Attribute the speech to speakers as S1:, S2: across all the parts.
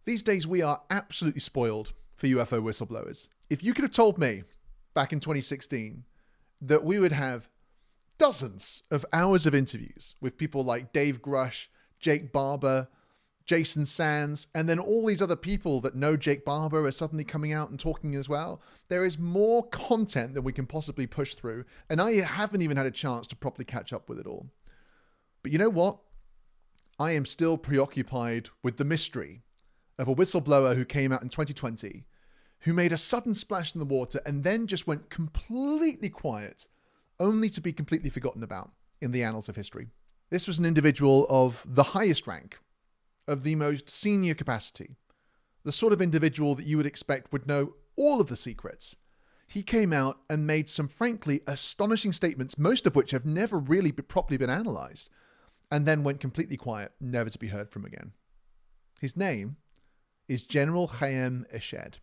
S1: These days, we are absolutely spoiled for UFO whistleblowers. If you could have told me back in 2016 that we would have dozens of hours of interviews with people like Dave Grush, Jake Barber, Jason Sands, and then all these other people that know Jake Barber are suddenly coming out and talking as well. There is more content than we can possibly push through, and I haven't even had a chance to properly catch up with it all. But you know what? I am still preoccupied with the mystery of a whistleblower who came out in 2020, who made a sudden splash in the water and then just went completely quiet, only to be completely forgotten about in the annals of history. This was an individual of the highest rank, of the most senior capacity, the sort of individual that you would expect would know all of the secrets. He came out and made some frankly astonishing statements, most of which have never really properly been analyzed, and then went completely quiet, never to be heard from again. His name is General Haim Eshed.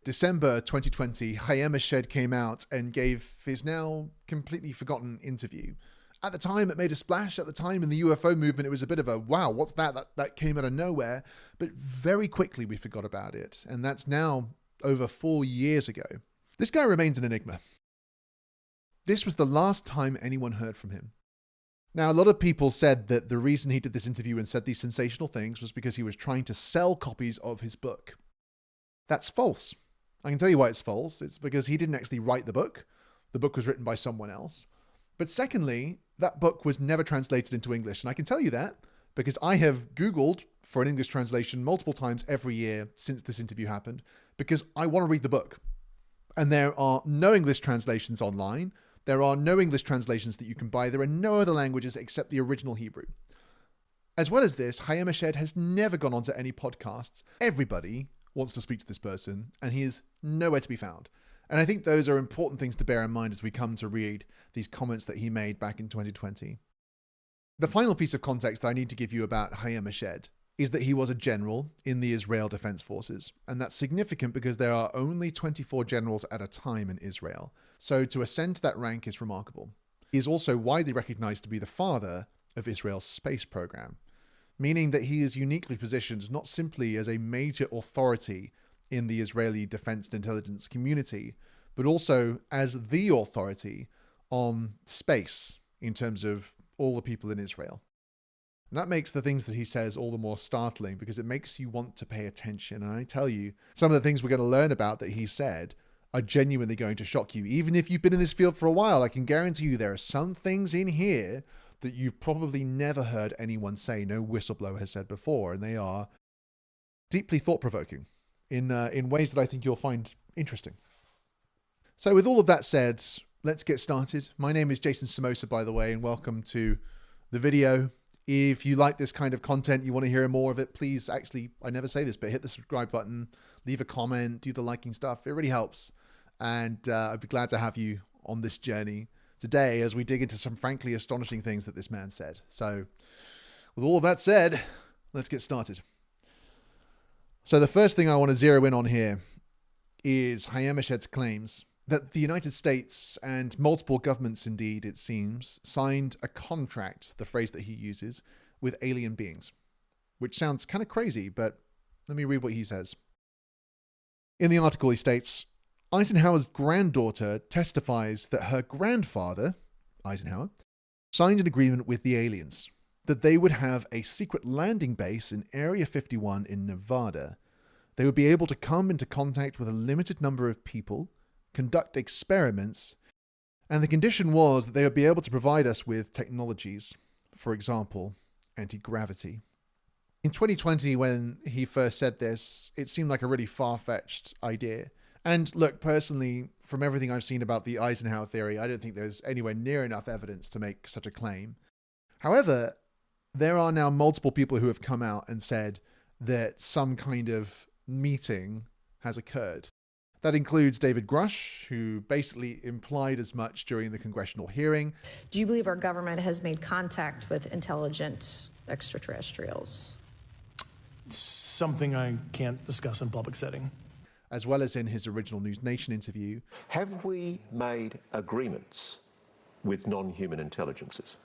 S1: December 2020, Haim Eshed came out and gave his now completely forgotten interview. At the time, it made a splash. At the time in the UFO movement, it was a bit of a, wow, what's that? That came out of nowhere. But very quickly, we forgot about it. And that's now over 4 years ago. This guy remains an enigma. This was the last time anyone heard from him. Now, a lot of people said that the reason he did this interview and said these sensational things was because he was trying to sell copies of his book. That's false. I can tell you why it's false. It's because he didn't actually write the book. The book was written by someone else. But secondly, that book was never translated into English. And I can tell you that because I have Googled for an English translation multiple times every year since this interview happened, because I want to read the book. And there are no English translations online. There are no English translations that you can buy. There are no other languages except the original Hebrew. As well as this, Haim Eshed has never gone onto any podcasts. Everybody wants to speak to this person, and he is nowhere to be found. And I think those are important things to bear in mind as we come to read these comments that he made back in 2020. The final piece of context that I need to give you about Haim Eshed is that he was a general in the Israel Defense Forces. And that's significant because there are only 24 generals at a time in Israel. So to ascend to that rank is remarkable. He is also widely recognized to be the father of Israel's space program, meaning that he is uniquely positioned not simply as a major authority in the Israeli defense and intelligence community, but also as the authority on space in terms of all the people in Israel. And that makes the things that he says all the more startling because it makes you want to pay attention. And I tell you, some of the things we're going to learn about that he said are genuinely going to shock you. Even if you've been in this field for a while, I can guarantee you there are some things in here that you've probably never heard anyone say, no whistleblower has said before, and they are deeply thought-provoking in ways that I think you'll find interesting. So with all of that said, let's get started. My name is Jason Samosa, by the way, and welcome to the video. If you like this kind of content, you want to hear more of it, please, actually, I never say this, but hit the subscribe button, leave a comment, do the liking stuff. It really helps. And I'd be glad to have you on this journey today as we dig into some frankly astonishing things that this man said. So with all of that said, let's get started. So the first thing I want to zero in on here is Haim Eshed's claims that the United States and multiple governments, indeed, it seems, signed a contract, the phrase that he uses, with alien beings, which sounds kind of crazy, but let me read what he says. In the article, he states, Eisenhower's granddaughter testifies that her grandfather, Eisenhower, signed an agreement with the aliens, that they would have a secret landing base in Area 51 in Nevada. They would be able to come into contact with a limited number of people, conduct experiments, and the condition was that they would be able to provide us with technologies, for example, anti-gravity. In 2020, when he first said this, it seemed like a really far-fetched idea. And look, personally, from everything I've seen about the Eisenhower theory, I don't think there's anywhere near enough evidence to make such a claim. However, there are now multiple people who have come out and said that some kind of meeting has occurred. That includes David Grush, who basically implied as much during the congressional hearing.
S2: Do you believe our government has made contact with intelligent extraterrestrials?
S3: Something I can't discuss in public setting.
S1: As well as in his original News Nation interview.
S4: Have we made agreements with non-human intelligences?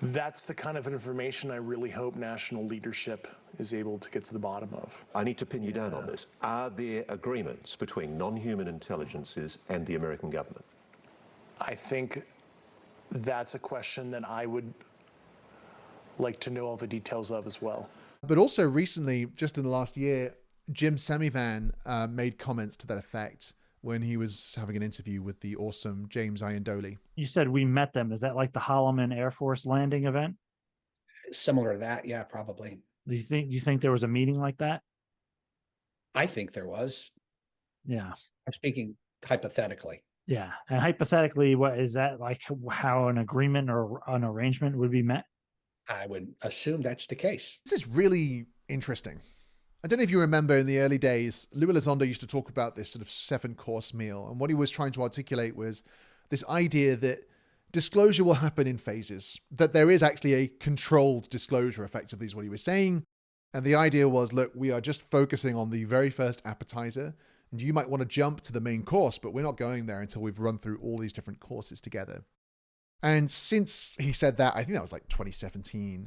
S3: That's the kind of information I really hope national leadership is able to get to the bottom of.
S4: I need to pin you down on this. Are there agreements between non-human intelligences and the American government?
S3: I think that's a question that I would like to know all the details of as well.
S1: But also recently, just in the last year, Jim Semivan made comments to that effect when he was having an interview with the awesome James Iandoli.
S5: You said we met them. Is that like the Holloman Air Force landing event?
S6: Similar to that, yeah, probably.
S5: Do you think there was a meeting like that?
S6: I think there was.
S5: Yeah.
S6: I'm speaking hypothetically.
S5: Yeah. And hypothetically, what is that like how an agreement or an arrangement would be met?
S6: I would assume that's the case.
S1: This is really interesting. I don't know if you remember in the early days, Lou Elizondo used to talk about this sort of 7-course meal. And what he was trying to articulate was this idea that disclosure will happen in phases, that there is actually a controlled disclosure, effectively, is what he was saying. And the idea was, look, we are just focusing on the very first appetizer. And you might want to jump to the main course, but we're not going there until we've run through all these different courses together. And since he said that, I think that was like 2017,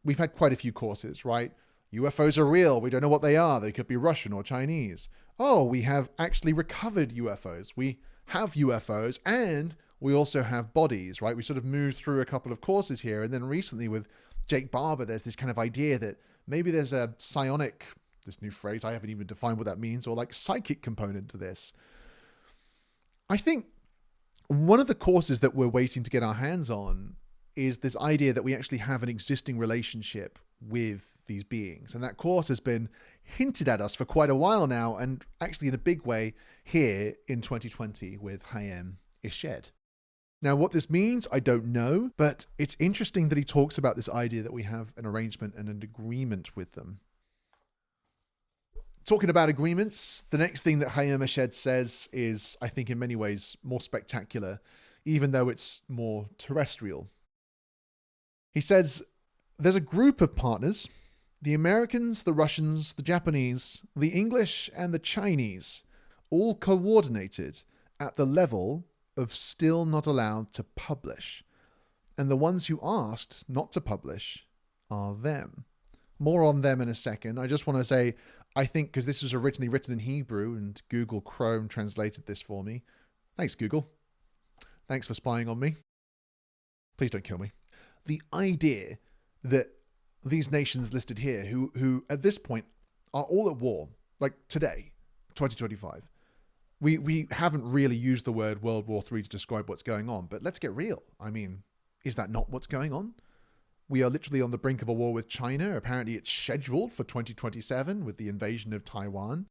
S1: we've had quite a few courses, right? UFOs are real. We don't know what they are. They could be Russian or Chinese. Oh, we have actually recovered UFOs. We have UFOs and we also have bodies, right? We sort of moved through a couple of courses here. And then recently with Jake Barber, there's this kind of idea that maybe there's a psionic, this new phrase, I haven't even defined what that means, or like psychic component to this. I think one of the courses that we're waiting to get our hands on is this idea that we actually have an existing relationship with these beings. And that course has been hinted at us for quite a while now, and actually in a big way here in 2020 with Haim Eshed. Now, what this means, I don't know, but it's interesting that he talks about this idea that we have an arrangement and an agreement with them. Talking about agreements, the next thing that Haim Eshed says is, I think in many ways, more spectacular, even though it's more terrestrial. He says, there's a group of partners, the Americans, the Russians, the Japanese, the English, and the Chinese, all coordinated at the level of still not allowed to publish. And the ones who asked not to publish are them. More on them in a second. I just want to say, I think because this was originally written in Hebrew and Google Chrome translated this for me. Thanks, Google. Thanks for spying on me. Please don't kill me. The idea that these nations listed here, who at this point are all at war, like today, 2025, we haven't really used the word World War III to describe what's going on, but let's get real. I mean, is that not what's going on? We are literally on the brink of a war with China. Apparently it's scheduled for 2027 with the invasion of Taiwan.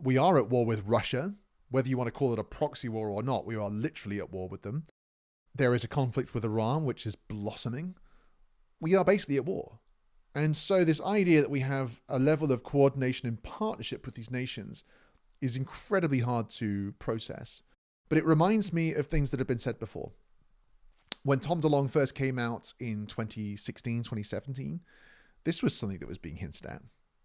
S1: We are at war with Russia. Whether you want to call it a proxy war or not, we are literally at war with them. There is a conflict with Iran, which is blossoming. We are basically at war. And so this idea that we have a level of coordination and partnership with these nations is incredibly hard to process. But it reminds me of things that have been said before. When Tom DeLonge first came out in 2016, 2017, this was something that was being hinted at.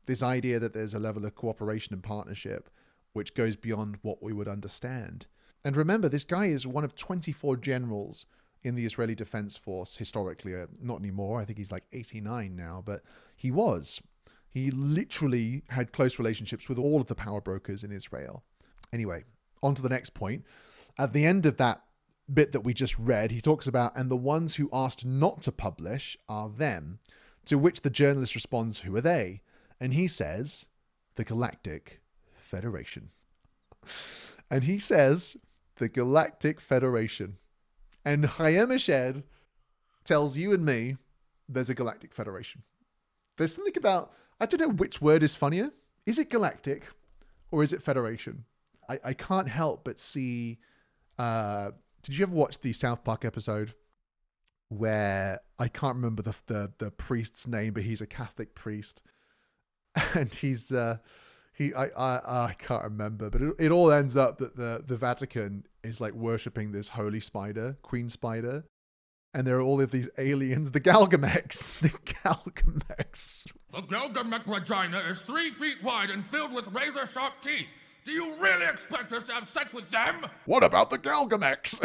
S1: This idea that there's a level of cooperation and partnership which goes beyond what we would understand. And remember, this guy is one of 24 generals in the Israeli Defense Force historically. Not anymore. I think he's like 89 now, but he was. He literally had close relationships with all of the power brokers in Israel. Anyway, on to the next point. At the end of that bit that we just read, he talks about, and the ones who asked not to publish are them, to which the journalist responds, who are they? And he says, the Galactic Federation. And he says, the Galactic Federation. And Haim Eshed tells you and me there's a Galactic Federation. There's something about, I don't know which word is funnier. Is it Galactic or is it Federation? I can't help but see... did you ever watch the South Park episode where I can't remember the priest's name, but he's a Catholic priest, and I can't remember, but it all ends up that the Vatican is like worshipping this holy spider, Queen Spider, and there are all of these aliens, the Galgamex, The
S7: Galgamex vagina is 3 feet wide and filled with razor-sharp teeth. Do you really expect us to have sex with them?
S1: What about the Galgamex?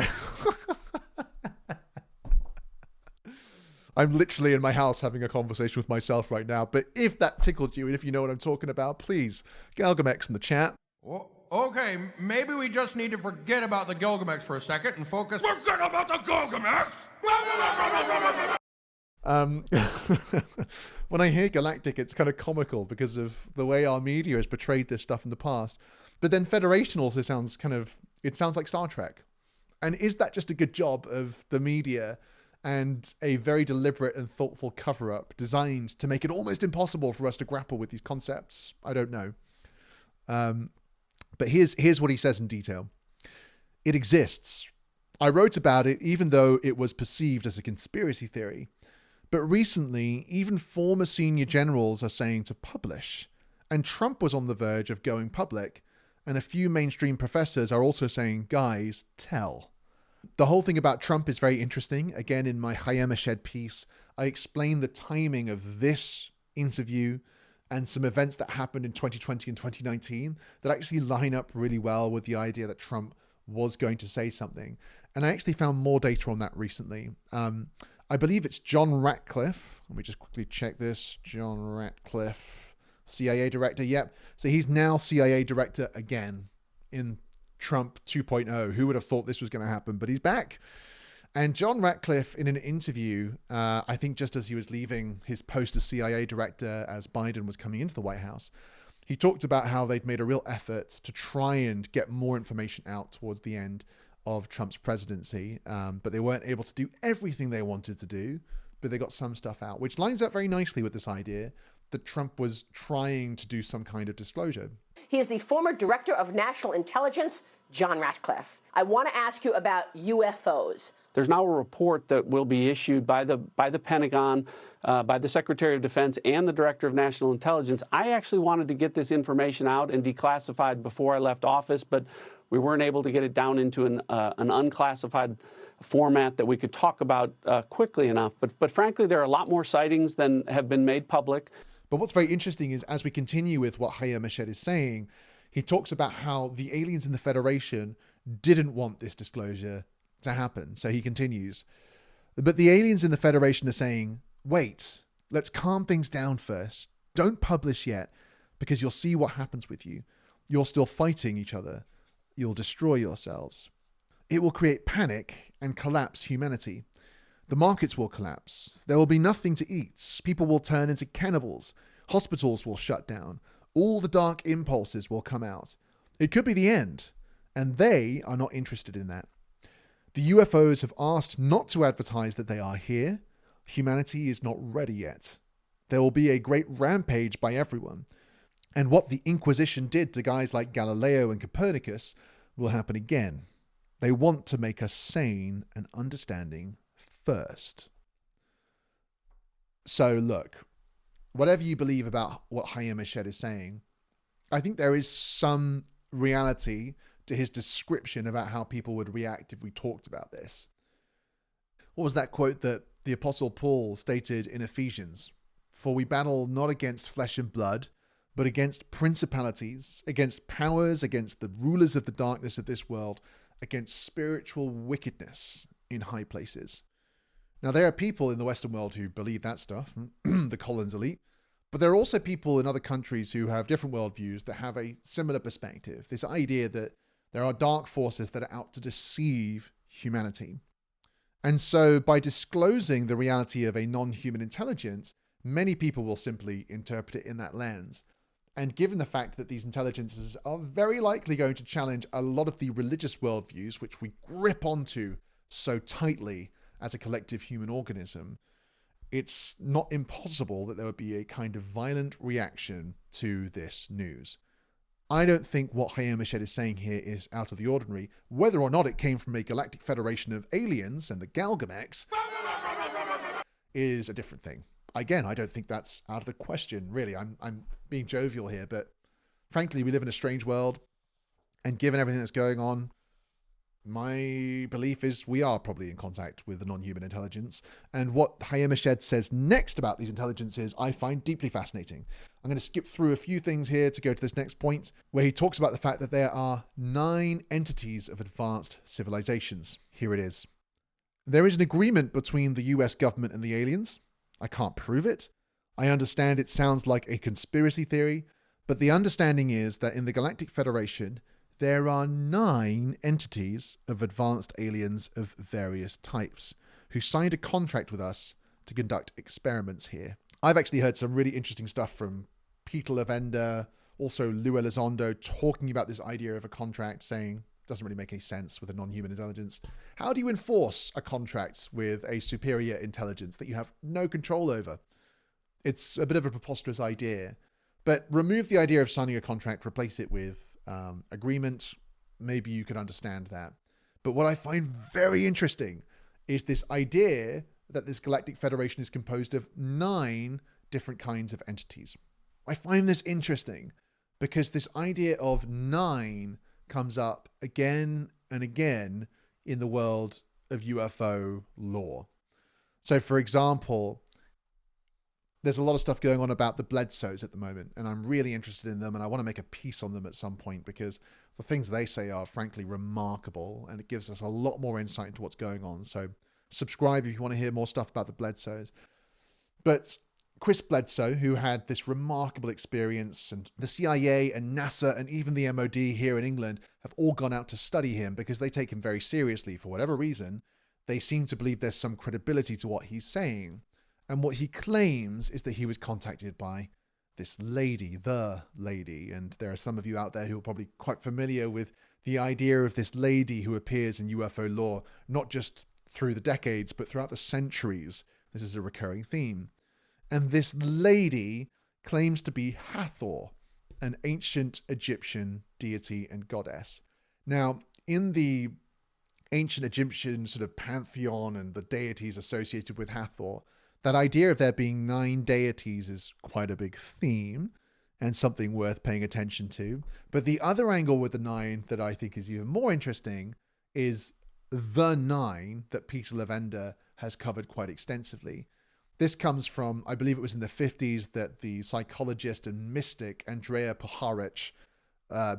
S1: I'm literally in my house having a conversation with myself right now. But if that tickled you, and if you know what I'm talking about, please, Galgamex in the chat.
S7: Okay, maybe we just need to forget about the Gilgamesh for a second and focus. Forget about the Gilgamesh!
S1: When I hear Galactic, it's kind of comical because of the way our media has portrayed this stuff in the past. But then Federation also sounds it sounds like Star Trek. And is that just a good job of the media and a very deliberate and thoughtful cover-up designed to make it almost impossible for us to grapple with these concepts? I don't know. But here's what he says in detail. It exists. I wrote about it even though it was perceived as a conspiracy theory. But recently, even former senior generals are saying to publish. And Trump was on the verge of going public. And a few mainstream professors are also saying, guys, tell. The whole thing about Trump is very interesting. Again, in my Haim Eshed piece, I explain the timing of this interview and some events that happened in 2020 and 2019 that actually line up really well with the idea that Trump was going to say something. And I actually found more data on that recently. I believe it's John Ratcliffe. Let me just quickly check this. John Ratcliffe, CIA director. Yep. So he's now CIA director again in Trump 2.0. Who would have thought this was going to happen? But he's back. And John Ratcliffe, in an interview, I think just as he was leaving his post as CIA director as Biden was coming into the White House, he talked about how they'd made a real effort to try and get more information out towards the end of Trump's presidency. But they weren't able to do everything they wanted to do, but they got some stuff out, which lines up very nicely with this idea that Trump was trying to do some kind of disclosure.
S8: He is the former director of national intelligence, John Ratcliffe. I want to ask you about UFOs.
S9: There's now a report that will be issued by the Pentagon, by the Secretary of Defense and the Director of National Intelligence. I actually wanted to get this information out and declassified before I left office, but we weren't able to get it down into an unclassified format that we could talk about quickly enough. But frankly, there are a lot more sightings than have been made public.
S1: But what's very interesting is as we continue with what Haim Eshed is saying, he talks about how the aliens in the Federation didn't want this disclosure to happen. So he continues, but the aliens in the Federation are saying, wait, let's calm things down first. Don't publish yet, because you'll see what happens with you. You're still fighting each other. You'll destroy yourselves. It will create panic and collapse humanity. The markets will collapse. There will be nothing to eat. People will turn into cannibals. Hospitals will shut down. All the dark impulses will come out. It could be the end, and they are not interested in that. The UFOs have asked not to advertise that they are here. Humanity is not ready yet. There will be a great rampage by everyone. And what the Inquisition did to guys like Galileo and Copernicus will happen again. They want to make us sane and understanding first. So look, whatever you believe about what Haim Eshed is saying, I think there is some reality to his description about how people would react if we talked about this. What was that quote that the Apostle Paul stated in Ephesians? For we battle not against flesh and blood, but against principalities, against powers, against the rulers of the darkness of this world, against spiritual wickedness in high places. Now, there are people in the Western world who believe that stuff, the Collins elite, but there are also people in other countries who have different worldviews that have a similar perspective. This idea that there are dark forces that are out to deceive humanity. And so by disclosing the reality of a non-human intelligence, many people will simply interpret it in that lens. And given the fact that these intelligences are very likely going to challenge a lot of the religious worldviews, which we grip onto so tightly as a collective human organism, it's not impossible that there would be a kind of violent reaction to this news. I don't think what Haim Eshed is saying here is out of the ordinary. Whether or not it came from a Galactic Federation of aliens and the Galgamex is a different thing. Again, I don't think that's out of the question, really. I'm being jovial here, but frankly, we live in a strange world, and given everything that's going on, my belief is we are probably in contact with a non-human intelligence. And what Haim Eshed says next about these intelligences, I find deeply fascinating. I'm going to skip through a few things here to go to this next point, where he talks about the fact that there are 9 entities of advanced civilizations. Here it is. There is an agreement between the US government and the aliens. I can't prove it. I understand it sounds like a conspiracy theory, but the understanding is that in the Galactic Federation, there are 9 entities of advanced aliens of various types who signed a contract with us to conduct experiments here. I've actually heard some really interesting stuff from Peter Lavender, also Lou Elizondo, talking about this idea of a contract, saying it doesn't really make any sense with a non-human intelligence. How do you enforce a contract with a superior intelligence that you have no control over? It's a bit of a preposterous idea. But remove the idea of signing a contract, replace it with agreement. Maybe you could understand that. But what I find very interesting is this idea that this Galactic Federation is composed of 9 different kinds of entities. I find this interesting because this idea of 9 comes up again and again in the world of UFO lore. So, for example, there's a lot of stuff going on about the Bledsoes at the moment, and I'm really interested in them, and I want to make a piece on them at some point because the things they say are frankly remarkable, and it gives us a lot more insight into what's going on. So subscribe if you want to hear more stuff about the Bledsoes. But Chris Bledsoe, who had this remarkable experience, and the CIA and NASA and even the MOD here in England have all gone out to study him because they take him very seriously. For whatever reason, they seem to believe there's some credibility to what he's saying. And what he claims is that he was contacted by this lady, the lady. And there are some of you out there who are probably quite familiar with the idea of this lady who appears in UFO lore, not just through the decades, but throughout the centuries. This is a recurring theme. And this lady claims to be Hathor, an ancient Egyptian deity and goddess. Now, in the ancient Egyptian sort of pantheon and the deities associated with Hathor, that idea of there being 9 deities is quite a big theme and something worth paying attention to. But the other angle with the 9 that I think is even more interesting is the 9 that Peter Lavender has covered quite extensively. This comes from, I believe it was in the 50s, that the psychologist and mystic Andrea Puharich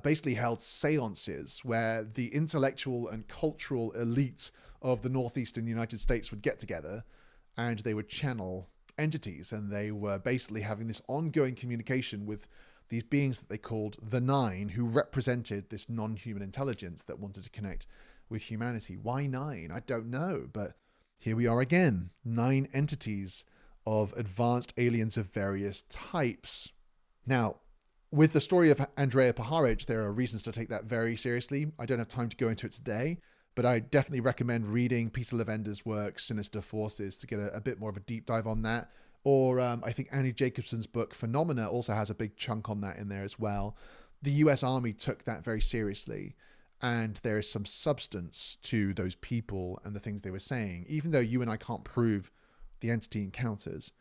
S1: basically held seances where the intellectual and cultural elite of the northeastern United States would get together and they would channel entities, and they were basically having this ongoing communication with these beings that they called the 9, who represented this non-human intelligence that wanted to connect with humanity. Why 9? I don't know, but here we are again. 9 entities of advanced aliens of various types. Now, with the story of Andrea Puharich, there are reasons to take that very seriously. I don't have time to go into it today, but I definitely recommend reading Peter Lavender's work, Sinister Forces, to get a bit more of a deep dive on that. Or I think Annie Jacobson's book, Phenomena, also has a big chunk on that in there as well. The US Army took that very seriously, and there is some substance to those people and the things they were saying, even though you and I can't prove the entity encounters.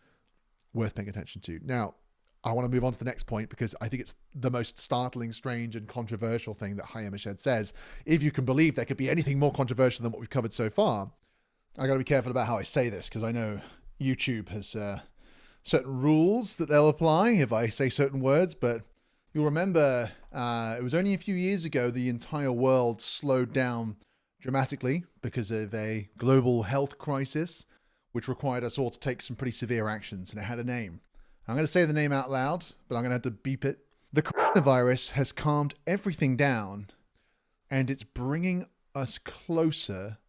S1: Worth paying attention to. Now, I want to move on to the next point because I think it's the most startling, strange, and controversial thing that Haim Eshed says. If you can believe there could be anything more controversial than what we've covered so far, I got to be careful about how I say this because I know YouTube has certain rules that they'll apply if I say certain words, but you'll remember it was only a few years ago the entire world slowed down dramatically because of a global health crisis, which required us all to take some pretty severe actions, and it had a name. I'm going to say the name out loud, but I'm going to have to beep it. The coronavirus has calmed everything down, and it's bringing us closer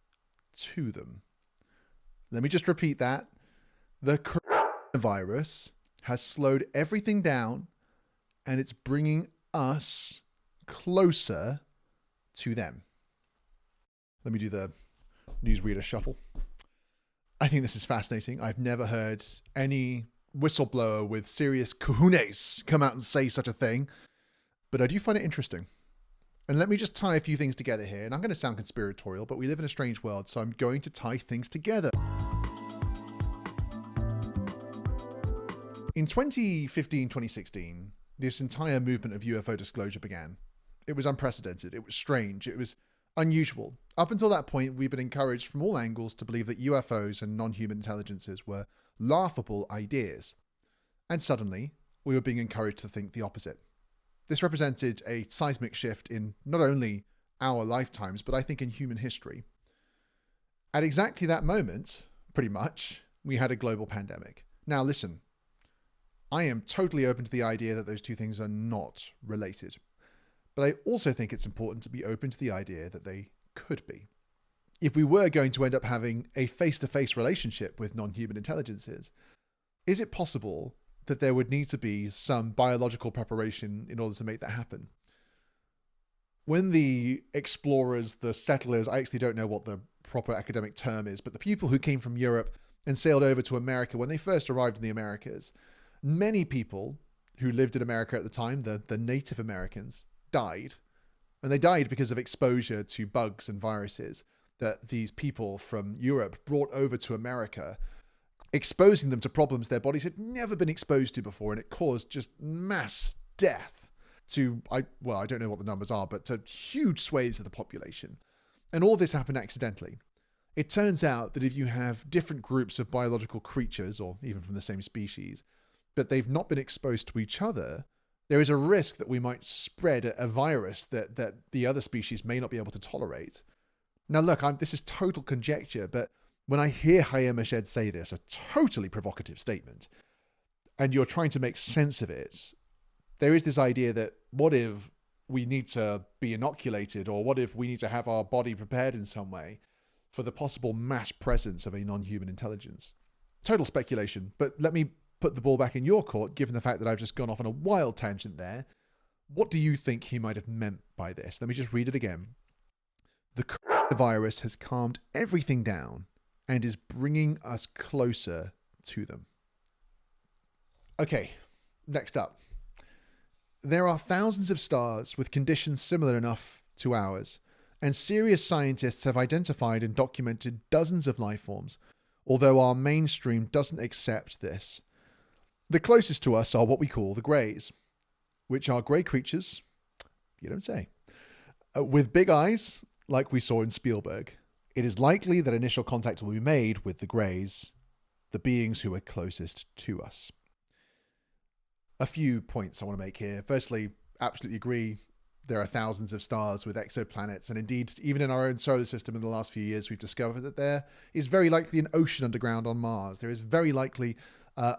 S1: to them. Let me just repeat that. The coronavirus has slowed everything down, and it's bringing us closer to them. Let me do the newsreader shuffle. I think this is fascinating. I've never heard any whistleblower with serious cojones come out and say such a thing, but I do find it interesting. And let me just tie a few things together here, and I'm going to sound conspiratorial, but we live in a strange world, so I'm going to tie things together. In 2015, 2016, this entire movement of UFO disclosure began. It was unprecedented, it was strange, it was unusual. Up until that point, we've been encouraged from all angles to believe that UFOs and non-human intelligences were laughable ideas. And suddenly, we were being encouraged to think the opposite. This represented a seismic shift in not only our lifetimes, but I think in human history. At exactly that moment, pretty much, we had a global pandemic. Now listen, I am totally open to the idea that those two things are not related. But I also think it's important to be open to the idea that they could be. If we were going to end up having a face-to-face relationship with non-human intelligences, is it possible that there would need to be some biological preparation in order to make that happen? When the explorers, the settlers, I actually don't know what the proper academic term is, but the people who came from Europe and sailed over to America, when they first arrived in the Americas, many people who lived in America at the time, the Native Americans, died. And they died because of exposure to bugs and viruses that these people from Europe brought over to America, exposing them to problems their bodies had never been exposed to before, and it caused just mass death to, I don't know what the numbers are, but to huge swathes of the population. And all this happened accidentally. It turns out that if you have different groups of biological creatures, or even from the same species, but they've not been exposed to each other, there is a risk that we might spread a virus that the other species may not be able to tolerate. Now look, this is total conjecture, but when I hear Haim Eshed say this, a totally provocative statement, and you're trying to make sense of it, there is this idea that what if we need to be inoculated, or what if we need to have our body prepared in some way for the possible mass presence of a non-human intelligence? Total speculation, but let me put the ball back in your court, given the fact that I've just gone off on a wild tangent there. What do you think he might have meant by this? Let me just read it again. The coronavirus has calmed everything down and is bringing us closer to them. Okay, next up. There are thousands of stars with conditions similar enough to ours, and serious scientists have identified and documented dozens of life forms, although our mainstream doesn't accept this. The closest to us are what we call the Greys, which are grey creatures, you don't say, with big eyes, like we saw in Spielberg. It is likely that initial contact will be made with the Greys, the beings who are closest to us. A few points I want to make here. Firstly, absolutely agree. There are thousands of stars with exoplanets, and indeed, even in our own solar system in the last few years, we've discovered that there is very likely an ocean underground on Mars. There is very likely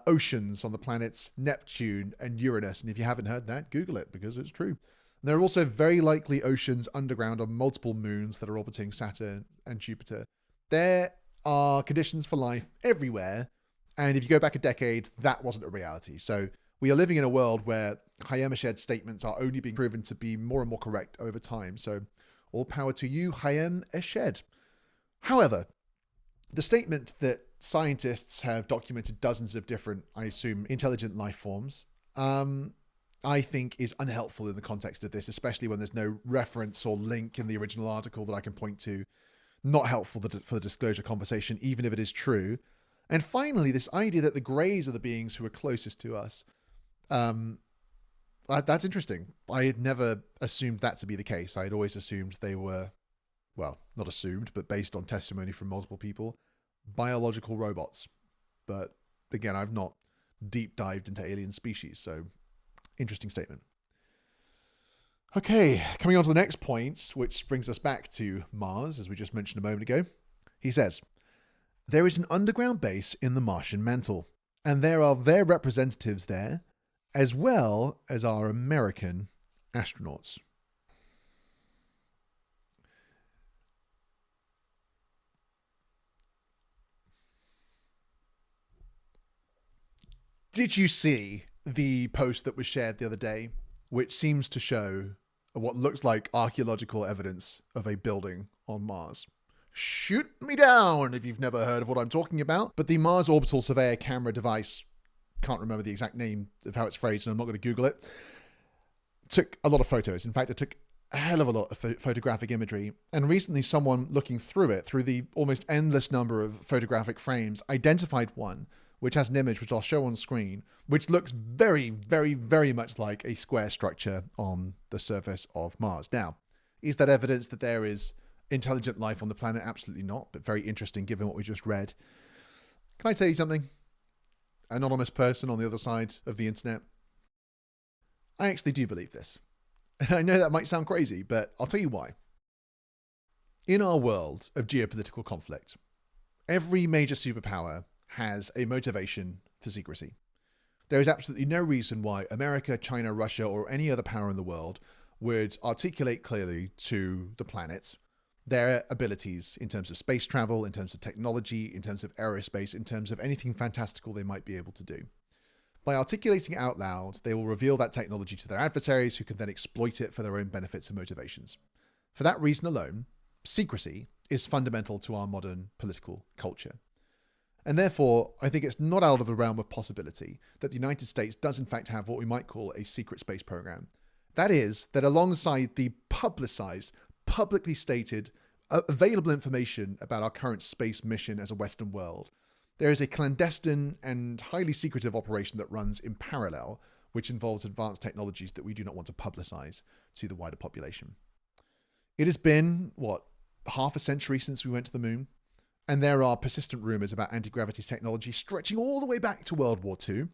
S1: oceans on the planets Neptune and Uranus. And if you haven't heard that, Google it, because it's true. There are also very likely oceans underground on multiple moons that are orbiting Saturn and Jupiter. There are conditions for life everywhere. And if you go back a decade, that wasn't a reality. So we are living in a world where Haim Eshed's statements are only being proven to be more and more correct over time. So all power to you, Haim Eshed. However, the statement that scientists have documented dozens of different, I assume, intelligent life forms, I think is unhelpful in the context of this, especially when there's no reference or link in the original article that I can point to. Not helpful for the disclosure conversation, even if it is true. And finally, this idea that the Greys are the beings who are closest to us. That's interesting. I had never assumed that to be the case. I had always assumed they were, well, not assumed, but based on testimony from multiple people, biological robots. But again, I've not deep dived into alien species, so interesting statement. Okay, coming on to the next point, which brings us back to Mars, as we just mentioned a moment ago. He says, there is an underground base in the Martian mantle, and there are their representatives there, as well as our American astronauts. Did you see the post that was shared the other day, which seems to show what looks like archaeological evidence of a building on Mars? Shoot me down if you've never heard of what I'm talking about. But the Mars Orbital Surveyor camera device, can't remember the exact name of how it's phrased, and I'm not going to Google it, took a lot of photos. In fact, it took a hell of a lot of photographic imagery. And recently someone looking through it, through the almost endless number of photographic frames, identified one which has an image which I'll show on screen, which looks very, very, very much like a square structure on the surface of Mars. Now, is that evidence that there is intelligent life on the planet? Absolutely not, but very interesting given what we just read. Can I tell you something? Anonymous person on the other side of the internet. I actually do believe this. And I know that might sound crazy, but I'll tell you why. In our world of geopolitical conflict, Every major superpower has a motivation for secrecy. There is absolutely no reason why America, China, Russia, or any other power in the world would articulate clearly to the planet their abilities in terms of space travel, in terms of technology, in terms of aerospace, in terms of anything fantastical they might be able to do. By articulating it out loud, they will reveal that technology to their adversaries, who can then exploit it for their own benefits and motivations. For that reason alone, secrecy is fundamental to our modern political culture. And therefore, I think it's not out of the realm of possibility that the United States does in fact have what we might call a secret space program. That is, that alongside the publicized, publicly stated, available information about our current space mission as a Western world, there is a clandestine and highly secretive operation that runs in parallel, which involves advanced technologies that we do not want to publicize to the wider population. It has been, half a century since we went to the moon, and there are persistent rumors about anti-gravity technology stretching all the way back to World War II.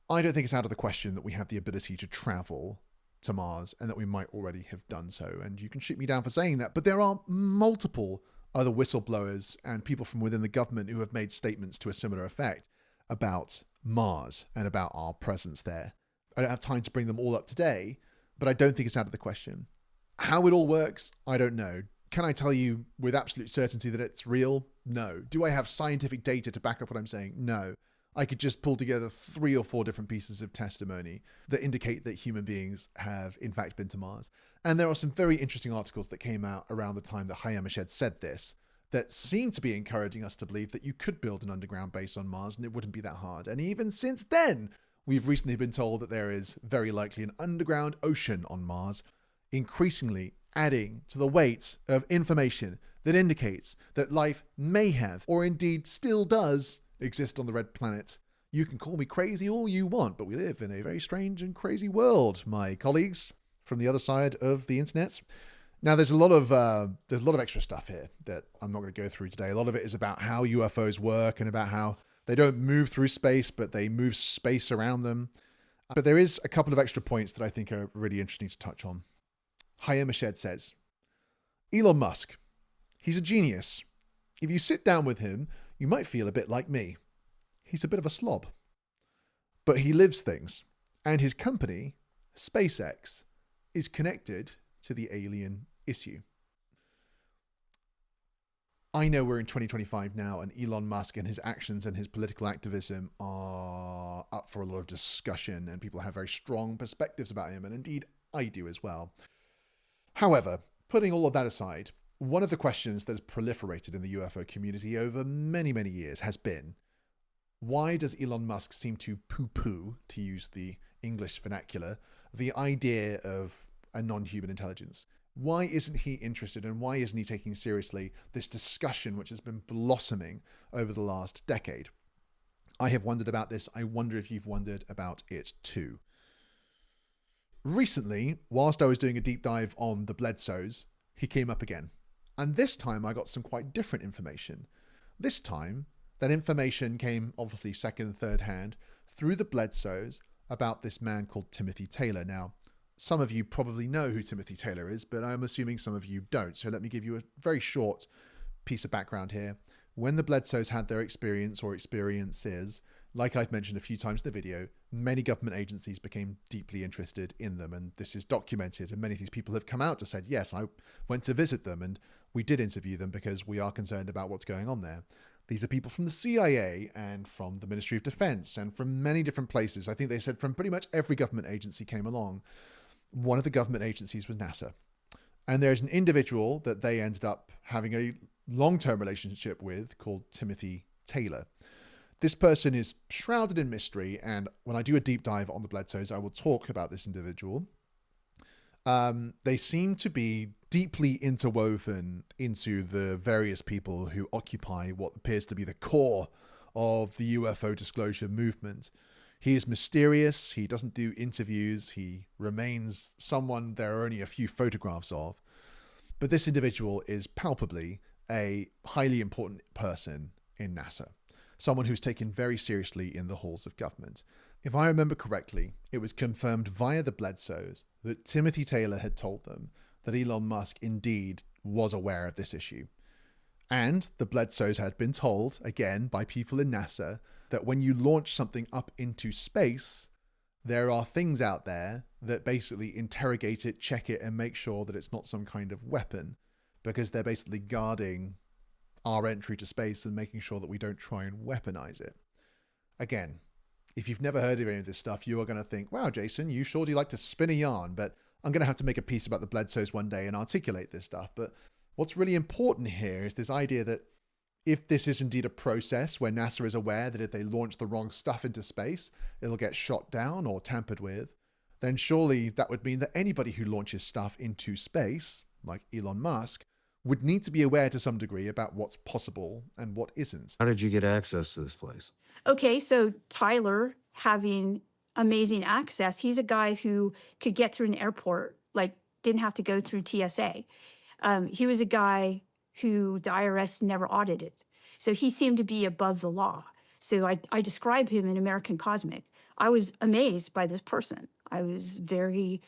S1: I don't think it's out of the question that we have the ability to travel to Mars and that we might already have done so. And you can shoot me down for saying that, but there are multiple other whistleblowers and people from within the government who have made statements to a similar effect about Mars and about our presence there. I don't have time to bring them all up today, but I don't think it's out of the question. How it all works, I don't know. Can I tell you with absolute certainty that it's real? No. Do I have scientific data to back up what I'm saying? No. I could just pull together 3 or 4 different pieces of testimony that indicate that human beings have in fact been to Mars. And there are some very interesting articles that came out around the time that Haim Eshed said this that seem to be encouraging us to believe that you could build an underground base on Mars and it wouldn't be that hard. And even since then, we've recently been told that there is very likely an underground ocean on Mars, increasingly adding to the weight of information that indicates that life may have, or indeed still does, exist on the red planet. You can call me crazy all you want, but we live in a very strange and crazy world, my colleagues from the other side of the internet. Now, there's a lot of extra stuff here that I'm not going to go through today. A lot of it is about how UFOs work and about how they don't move through space, but they move space around them. But there is a couple of extra points that I think are really interesting to touch on. Haim Eshed says, Elon Musk, he's a genius. If you sit down with him, you might feel a bit like me. He's a bit of a slob. But he lives things. And his company, SpaceX, is connected to the alien issue. I know we're in 2025 now, and Elon Musk and his actions and his political activism are up for a lot of discussion, and people have very strong perspectives about him, and indeed I do as well. However, putting all of that aside, one of the questions that has proliferated in the UFO community over many, many years has been, why does Elon Musk seem to poo-poo, to use the English vernacular, the idea of a non-human intelligence? Why isn't he interested, and why isn't he taking seriously this discussion which has been blossoming over the last decade? I have wondered about this. I wonder if you've wondered about it too. Recently, whilst I was doing a deep dive on the Bledsoes, he came up again. And this time I got some quite different information. This time, that information came obviously second and third hand through the Bledsoes about this man called Timothy Taylor. Now, some of you probably know who Timothy Taylor is, but I'm assuming some of you don't. So let me give you a very short piece of background here. When the Bledsoes had their experience or experiences, like I've mentioned a few times in the video, many government agencies became deeply interested in them, and this is documented, and many of these people have come out to said, yes, I went to visit them and we did interview them because we are concerned about what's going on there. These are people from the CIA and from the Ministry of Defense and from many different places. I think they said from pretty much every government agency came along. One of the government agencies was NASA. And there's an individual that they ended up having a long-term relationship with called Timothy Taylor. This person is shrouded in mystery, and when I do a deep dive on the Bledsoes, I will talk about this individual. They seem to be deeply interwoven into the various people who occupy what appears to be the core of the UFO disclosure movement. He is mysterious. He doesn't do interviews. He remains someone there are only a few photographs of. But this individual is palpably a highly important person in NASA. Someone who's taken very seriously in the halls of government. If I remember correctly, it was confirmed via the Bledsoes that Timothy Taylor had told them that Elon Musk indeed was aware of this issue. And the Bledsoes had been told, again, by people in NASA, that when you launch something up into space, there are things out there that basically interrogate it, check it, and make sure that it's not some kind of weapon, because they're basically guarding our entry to space and making sure that we don't try and weaponize it. Again, if you've never heard of any of this stuff, you are going to think, wow, Jason, you sure do like to spin a yarn, but I'm going to have to make a piece about the Bledsoes one day and articulate this stuff. But what's really important here is this idea that if this is indeed a process where NASA is aware that if they launch the wrong stuff into space, it'll get shot down or tampered with, then surely that would mean that anybody who launches stuff into space, like Elon Musk, would need to be aware to some degree about what's possible and what isn't.
S10: How did you get access to this place?
S11: Okay, so Tyler having amazing access, he's a guy who could get through an airport, like didn't have to go through TSA. He was a guy who the IRS never audited. So he seemed to be above the law. So I describe him in American Cosmic. I was amazed by this person. I was very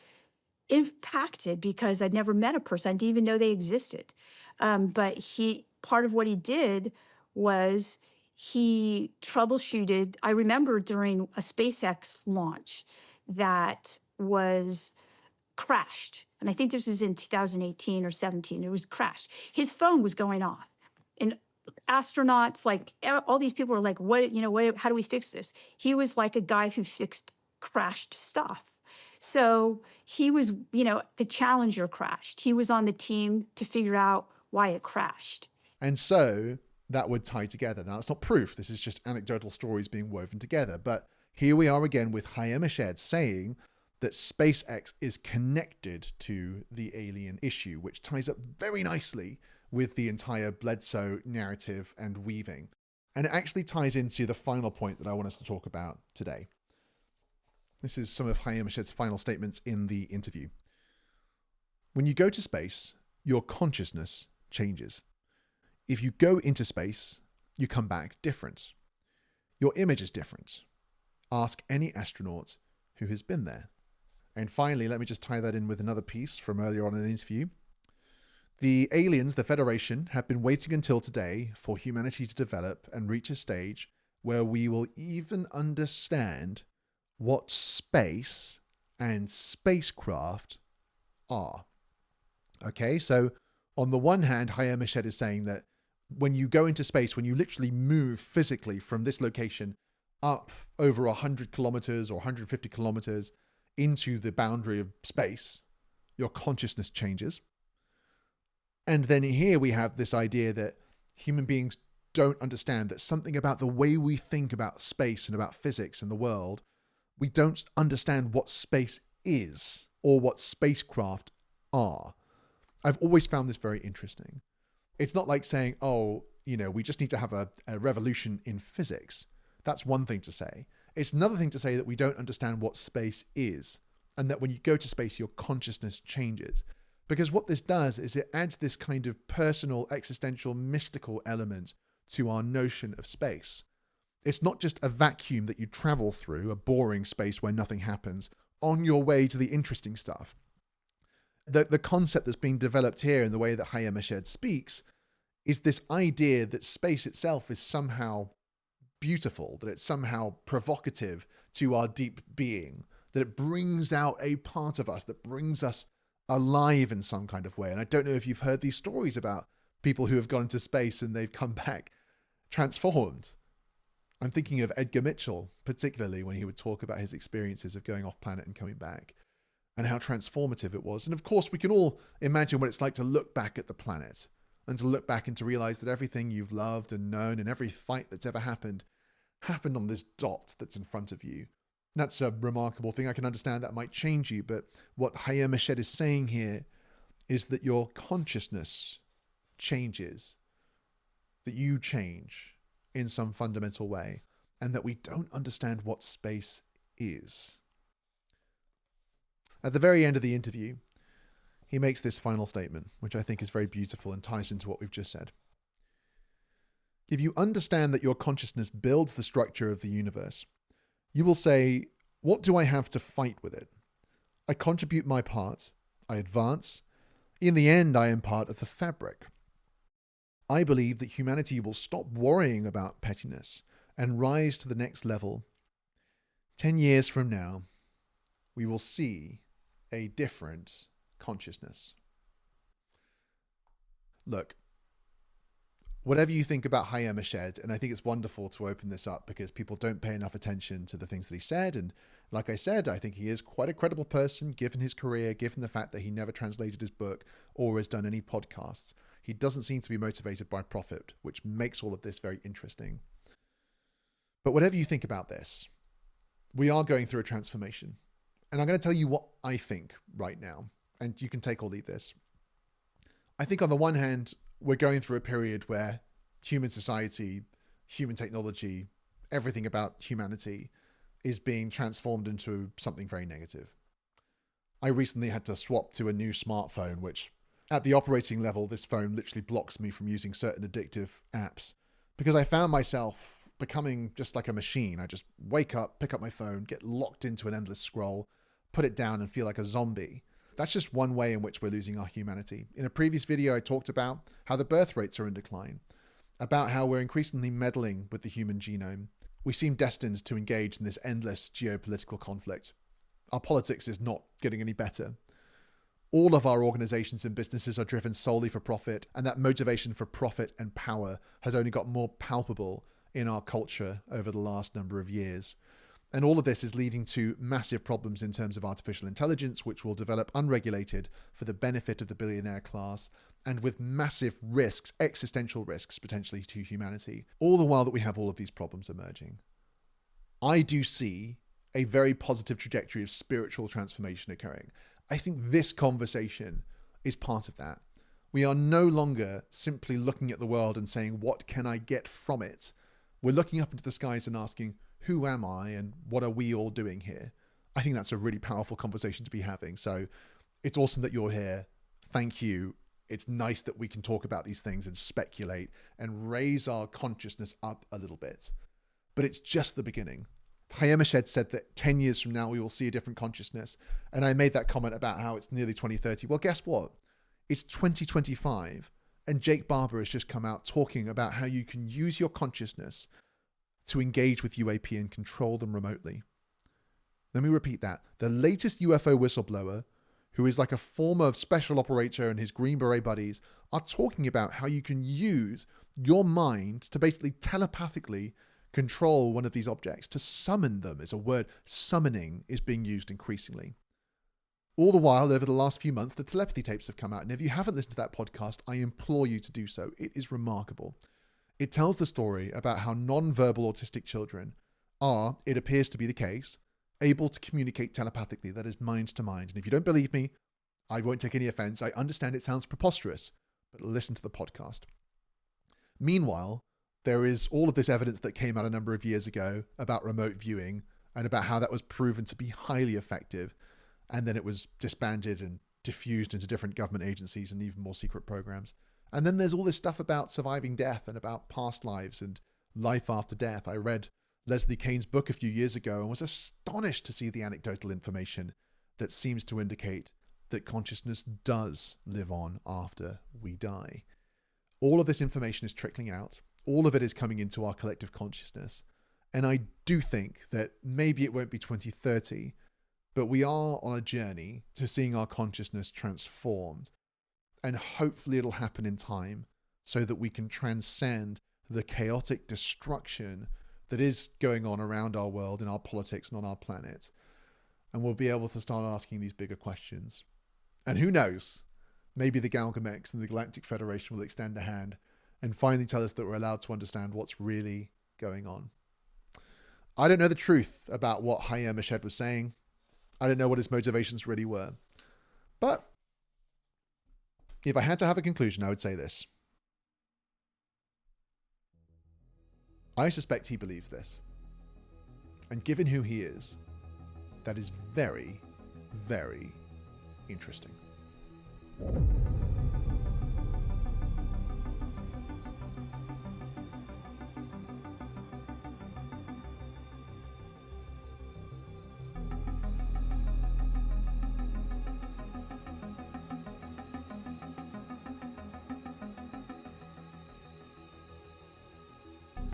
S11: impacted because I'd never met a person. I didn't even know they existed. But part of what he did was he troubleshooted. I remember during a SpaceX launch that was crashed. And I think this was in 2018 or 17. It was crashed. His phone was going off. And astronauts, like all these people were like, how do we fix this? He was like a guy who fixed crashed stuff. So he was, the Challenger crashed. He was on the team to figure out why it crashed.
S1: And so that would tie together. Now, it's not proof. This is just anecdotal stories being woven together. But here we are again with Haim Eshed saying that SpaceX is connected to the alien issue, which ties up very nicely with the entire Bledsoe narrative and weaving. And it actually ties into the final point that I want us to talk about today. This is some of Haim Eshed's final statements in the interview. When you go to space, your consciousness changes. If you go into space, you come back different. Your image is different. Ask any astronaut who has been there. And finally, let me just tie that in with another piece from earlier on in the interview. The aliens, the Federation, have been waiting until today for humanity to develop and reach a stage where we will even understand what space and spacecraft are. Okay, so on the one hand, Haim Eshed is saying that when you go into space, when you literally move physically from this location up over 100 kilometers or 150 kilometers into the boundary of space, your consciousness changes. And then here we have this idea that human beings don't understand that something about the way we think about space and about physics and the world, we don't understand what space is or what spacecraft are. I've always found this very interesting. It's not like saying, we just need to have a revolution in physics. That's one thing to say. It's another thing to say that we don't understand what space is, and that when you go to space, your consciousness changes. Because what this does is it adds this kind of personal, existential, mystical element to our notion of space. It's not just a vacuum that you travel through, a boring space where nothing happens, on your way to the interesting stuff. The concept that's being developed here in the way that Haim Eshed speaks is this idea that space itself is somehow beautiful, that it's somehow provocative to our deep being, that it brings out a part of us, that brings us alive in some kind of way. And I don't know if you've heard these stories about people who have gone into space and they've come back transformed. I'm thinking of Edgar Mitchell, particularly when he would talk about his experiences of going off planet and coming back and how transformative it was. And of course, we can all imagine what it's like to look back at the planet and to look back and to realize that everything you've loved and known and every fight that's ever happened on this dot that's in front of you. That's a remarkable thing. I can understand that might change you, but what Haim Eshed is saying here is that your consciousness changes, that you change in some fundamental way, and that we don't understand what space is. At the very end of the interview, he makes this final statement, which I think is very beautiful and ties into what we've just said. If you understand that your consciousness builds the structure of the universe, you will say, what do I have to fight with it? I contribute my part. I advance. In the end, I am part of the fabric. I believe that humanity will stop worrying about pettiness and rise to the next level. 10 years from now, we will see a different consciousness. Look, whatever you think about Haim Eshed, and I think it's wonderful to open this up because people don't pay enough attention to the things that he said. And like I said, I think he is quite a credible person, given his career, given the fact that he never translated his book or has done any podcasts. He doesn't seem to be motivated by profit, which makes all of this very interesting. But whatever you think about this, we are going through a transformation. And I'm going to tell you what I think right now, and you can take or leave this. I think on the one hand, we're going through a period where human society, human technology, everything about humanity is being transformed into something very negative. I recently had to swap to a new smartphone, which at the operating level, this phone literally blocks me from using certain addictive apps because I found myself becoming just like a machine. I just wake up, pick up my phone, get locked into an endless scroll, put it down and feel like a zombie. That's just one way in which we're losing our humanity. In a previous video, I talked about how the birth rates are in decline, about how we're increasingly meddling with the human genome. We seem destined to engage in this endless geopolitical conflict. Our politics is not getting any better. All of our organizations and businesses are driven solely for profit, and that motivation for profit and power has only got more palpable in our culture over the last number of years. And all of this is leading to massive problems in terms of artificial intelligence, which will develop unregulated for the benefit of the billionaire class, and with massive risks, existential risks potentially to humanity, all the while that we have all of these problems emerging. I do see a very positive trajectory of spiritual transformation occurring. I think this conversation is part of that. We are no longer simply looking at the world and saying, what can I get from it? We're looking up into the skies and asking, who am I and what are we all doing here? I think that's a really powerful conversation to be having. So it's awesome that you're here. Thank you. It's nice that we can talk about these things and speculate and raise our consciousness up a little bit. But it's just the beginning. Haim Eshed said that 10 years from now, we will see a different consciousness. And I made that comment about how it's nearly 2030. Well, guess what? It's 2025. And Jake Barber has just come out talking about how you can use your consciousness to engage with UAP and control them remotely. Let me repeat that. The latest UFO whistleblower, who is like a former special operator and his Green Beret buddies, are talking about how you can use your mind to basically telepathically control one of these objects. To summon them is a word. Summoning is being used increasingly. All the while, over the last few months, the telepathy tapes have come out. And if you haven't listened to that podcast, I implore you to do so. It is remarkable. It tells the story about how non-verbal autistic children are, it appears to be the case, able to communicate telepathically, that is mind to mind. And if you don't believe me, I won't take any offense. I understand it sounds preposterous, but listen to the podcast. Meanwhile, there is all of this evidence that came out a number of years ago about remote viewing and about how that was proven to be highly effective. And then it was disbanded and diffused into different government agencies and even more secret programs. And then there's all this stuff about surviving death and about past lives and life after death. I read Leslie Kane's book a few years ago and was astonished to see the anecdotal information that seems to indicate that consciousness does live on after we die. All of this information is trickling out. All of it is coming into our collective consciousness. And I do think that maybe it won't be 2030, but we are on a journey to seeing our consciousness transformed. And hopefully it'll happen in time so that we can transcend the chaotic destruction that is going on around our world, in our politics and on our planet. And we'll be able to start asking these bigger questions. And who knows, maybe the Galgamex and the Galactic Federation will extend a hand and finally tell us that we're allowed to understand what's really going on. I don't know the truth about what Haim Eshed was saying. I don't know what his motivations really were. But if I had to have a conclusion, I would say this. I suspect he believes this. And given who he is, that is very, very interesting.